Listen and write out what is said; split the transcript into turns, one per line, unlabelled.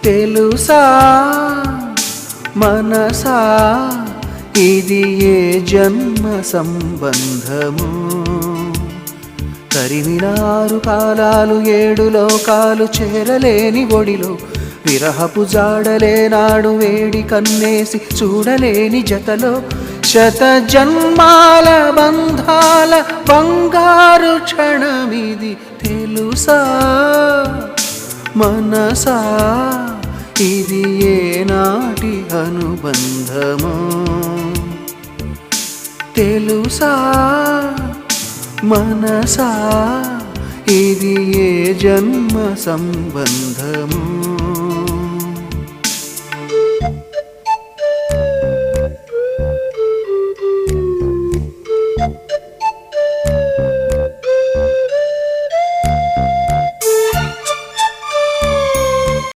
తెలుసా మనసా ఇది ఏ జన్మ సంబంధము తరిమినారు కాలాలు ఏడు లోకాలు చేరలేని ఒడిలో విరహపు జాడలే నాడు వేడి కన్నేసి చూడలేని జతలో శత జన్మాల బంధాల బంగారు క్షణమిది తెలుసా మనసా ఇది ఏనాటి అనుబంధమో తెలుసా మనసా ఇది ఏ జన్మ సంబంధము